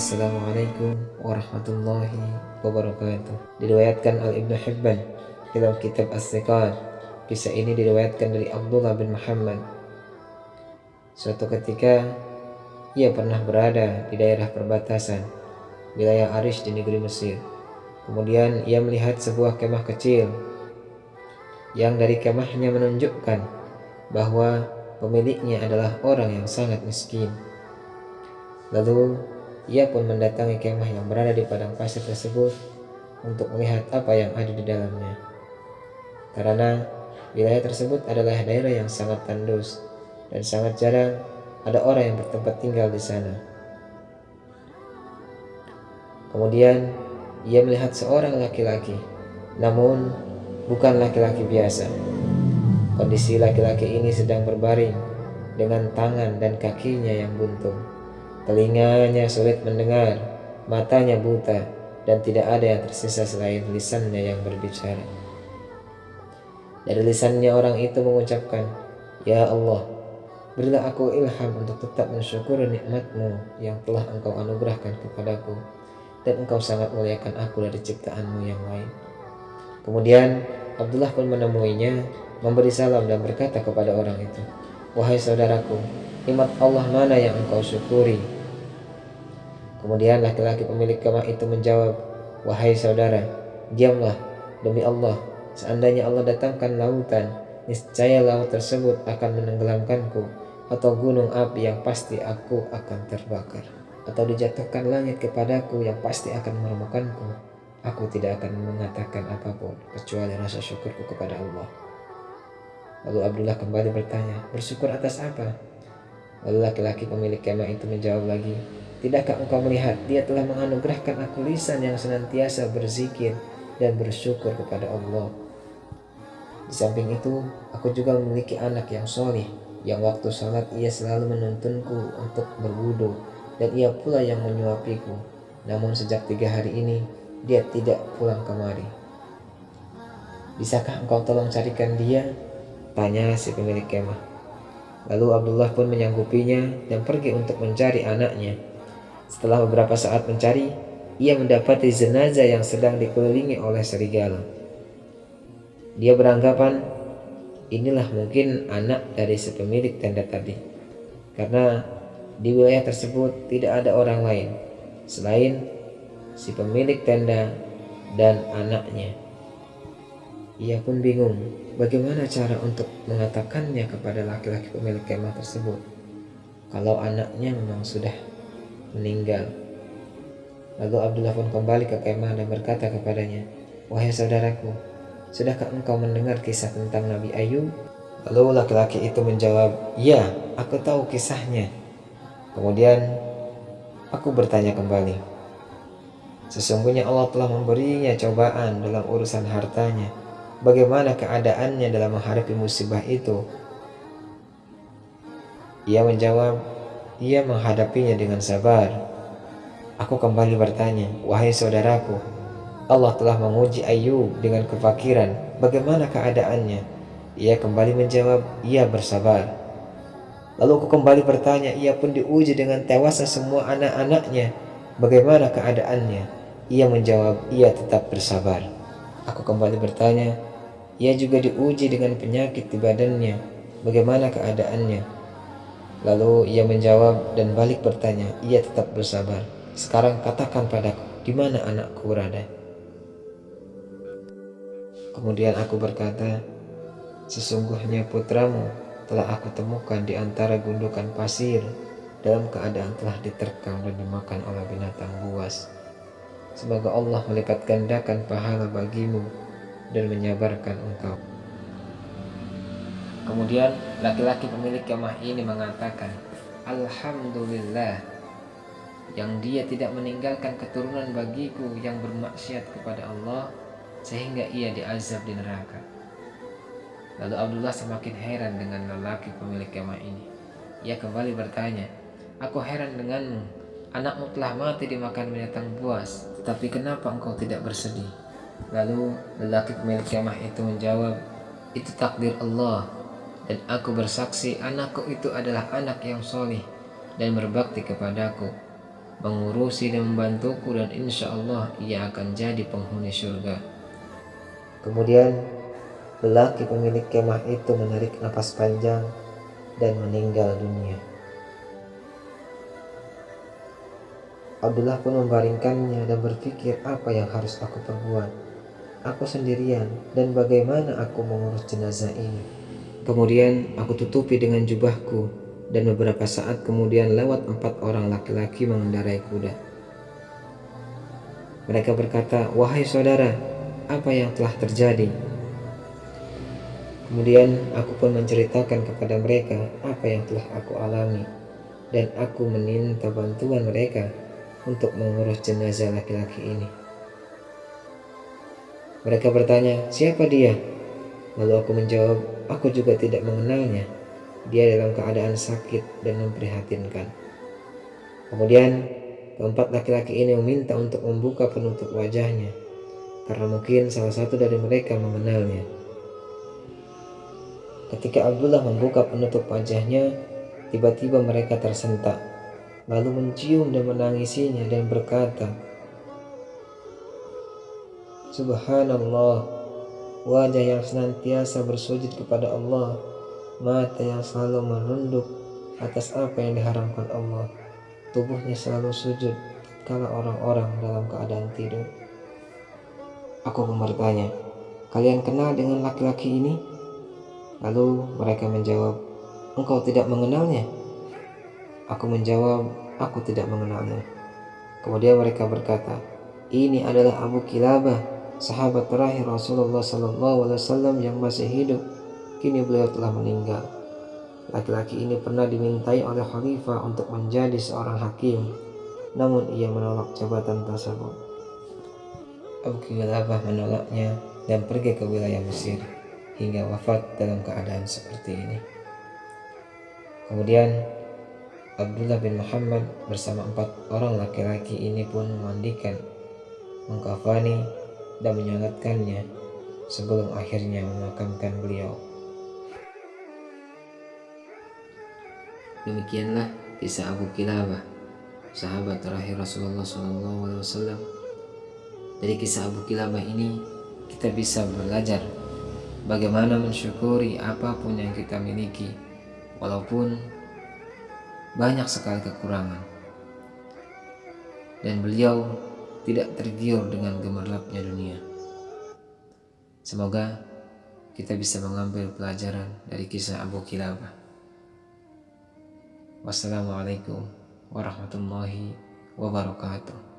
Assalamualaikum warahmatullahi wabarakatuh. Diriwayatkan oleh Ibnu Hibban dalam kitab As-Siqat. Kisah ini diriwayatkan dari Abdullah bin Muhammad. Suatu ketika ia pernah berada di daerah perbatasan wilayah Arish di negeri Mesir. Kemudian ia melihat sebuah kemah kecil yang dari kemahnya menunjukkan bahwa pemiliknya adalah orang yang sangat miskin. Lalu ia pun mendatangi kemah yang berada di padang pasir tersebut untuk melihat apa yang ada di dalamnya. Karena wilayah tersebut adalah daerah yang sangat tandus dan sangat jarang ada orang yang bertempat tinggal di sana. Kemudian ia melihat seorang laki-laki, namun bukan laki-laki biasa. Kondisi laki-laki ini sedang berbaring dengan tangan dan kakinya yang buntung. Telinganya sulit mendengar, matanya buta, dan tidak ada yang tersisa selain lisannya yang berbicara. Dari lisannya orang itu mengucapkan, "Ya Allah, berilah aku ilham untuk tetap mensyukuri nikmat-Mu yang telah Engkau anugerahkan kepadaku, dan Engkau sangat muliakan aku dari ciptaan-Mu yang lain." Kemudian Abdullah pun menemuinya, memberi salam dan berkata kepada orang itu, "Wahai saudaraku, nikmat Allah mana yang engkau syukuri?" Kemudian laki-laki pemilik kemah itu menjawab, "Wahai saudara, diamlah, demi Allah, seandainya Allah datangkan lautan, niscaya laut tersebut akan menenggelamkanku, atau gunung api yang pasti aku akan terbakar, atau dijatuhkan langit kepadaku yang pasti akan meremukkanku. Aku tidak akan mengatakan apapun kecuali rasa syukurku kepada Allah." Lalu Abdullah kembali bertanya, "Bersyukur atas apa?" Lalu laki-laki pemilik kemah itu menjawab lagi, "Tidakkah engkau melihat Dia telah menganugerahkan aku lisan yang senantiasa berzikir dan bersyukur kepada Allah. Di samping itu, aku juga memiliki anak yang soleh, yang waktu salat ia selalu menuntunku untuk berwudu, dan ia pula yang menyuapiku. Namun sejak 3 hari ini, dia tidak pulang kemari. Bisakah engkau tolong carikan dia?" tanya si pemilik kemah. Lalu Abdullah pun menyanggupinya dan pergi untuk mencari anaknya. Setelah beberapa saat mencari, ia mendapati jenazah yang sedang dikelilingi oleh serigala. Dia beranggapan inilah mungkin anak dari si pemilik tenda tadi, karena di wilayah tersebut tidak ada orang lain selain si pemilik tenda dan anaknya. Ia pun bingung bagaimana cara untuk mengatakannya kepada laki-laki pemilik kemah tersebut kalau anaknya memang sudah meninggal. Lalu Abdullah pun kembali ke kemah dan berkata kepadanya, "Wahai saudaraku, sudahkah engkau mendengar kisah tentang Nabi Ayub?" Lalu laki-laki itu menjawab, "Ya, aku tahu kisahnya." Kemudian aku bertanya kembali, "Sesungguhnya Allah telah memberinya cobaan dalam urusan hartanya. Bagaimana keadaannya dalam menghadapi musibah itu?" Ia menjawab, "Ia menghadapinya dengan sabar." Aku kembali bertanya, "Wahai saudaraku, Allah telah menguji Ayub dengan kefakiran. Bagaimana keadaannya?" Ia kembali menjawab, "Ia bersabar." Lalu aku kembali bertanya, ia pun diuji dengan tewasnya semua anak-anaknya. Bagaimana keadaannya? Ia menjawab, "Ia tetap bersabar." Aku kembali bertanya, ia juga diuji dengan penyakit di badannya. Bagaimana keadaannya? Lalu ia menjawab dan balik bertanya, ia tetap bersabar. Sekarang katakan padaku, di mana anakku berada? Kemudian aku berkata, "Sesungguhnya putramu telah aku temukan di antara gundukan pasir dalam keadaan telah diterkam dan dimakan oleh binatang buas. Semoga Allah melipat gandakan pahala bagimu dan menyabarkan engkau." Kemudian laki-laki pemilik kemah ini mengatakan, "Alhamdulillah yang Dia tidak meninggalkan keturunan bagiku yang bermaksiat kepada Allah sehingga ia diazab di neraka." Lalu Abdullah semakin heran dengan lelaki pemilik kemah ini. Ia kembali bertanya, "Aku heran denganmu. Anakmu telah mati dimakan binatang buas, tetapi kenapa engkau tidak bersedih?" Lalu lelaki pemilik kemah itu menjawab, "Itu takdir Allah, dan aku bersaksi anakku itu adalah anak yang soleh dan berbakti kepadaku. mengurusi dan membantuku, dan insya Allah ia akan jadi penghuni surga. Kemudian lelaki pemilik kemah itu menarik napas panjang dan meninggal dunia. Abdullah pun membaringkannya dan berpikir, apa yang harus aku perbuat? Aku sendirian, dan bagaimana aku mengurus jenazah ini? Kemudian aku tutupi dengan jubahku, dan beberapa saat kemudian lewat 4 orang laki-laki mengendarai kuda. Mereka berkata, wahai saudara, apa yang telah terjadi? Kemudian aku pun menceritakan kepada mereka apa yang telah aku alami, dan aku meminta bantuan mereka untuk mengurus jenazah laki-laki ini. Mereka bertanya, siapa dia? Lalu aku menjawab, aku juga tidak mengenalnya. Dia dalam keadaan sakit dan memprihatinkan. Kemudian keempat laki-laki ini meminta untuk membuka penutup wajahnya, karena mungkin salah satu dari mereka mengenalnya. Ketika Abdullah membuka penutup wajahnya, tiba-tiba mereka tersentak, lalu mencium dan menangisinya dan berkata, Subhanallah, wajah yang senantiasa bersujud kepada Allah, mata yang selalu menunduk atas apa yang diharamkan Allah, tubuhnya selalu sujud kala orang-orang dalam keadaan tidur. Aku pun bertanya, kalian kenal dengan laki-laki ini? Lalu mereka menjawab, engkau tidak mengenalnya? Aku menjawab, aku tidak mengenalnya. Kemudian mereka berkata, ini adalah Abu Kilabah, sahabat terakhir Rasulullah SAW yang masih hidup. Kini beliau telah meninggal. Laki-laki ini pernah dimintai oleh khalifah untuk menjadi seorang hakim, namun ia menolak jabatan tersebut. Abu Kilabah menolaknya dan pergi ke wilayah Mesir hingga wafat dalam keadaan seperti ini. Kemudian Abdullah bin Muhammad bersama 4 orang laki-laki ini pun memandikan, mengkafani dan menyolatkannya sebelum akhirnya memakamkan beliau. Demikianlah kisah Abu Kilabah, sahabat terakhir Rasulullah SAW. Dari kisah Abu Kilabah ini kita bisa belajar bagaimana mensyukuri apapun yang kita miliki, walaupun banyak sekali kekurangan. Dan beliau tidak tergiur dengan gemerlapnya dunia. Semoga kita bisa mengambil pelajaran dari kisah Abu Kilabah. Wassalamualaikum warahmatullahi wabarakatuh.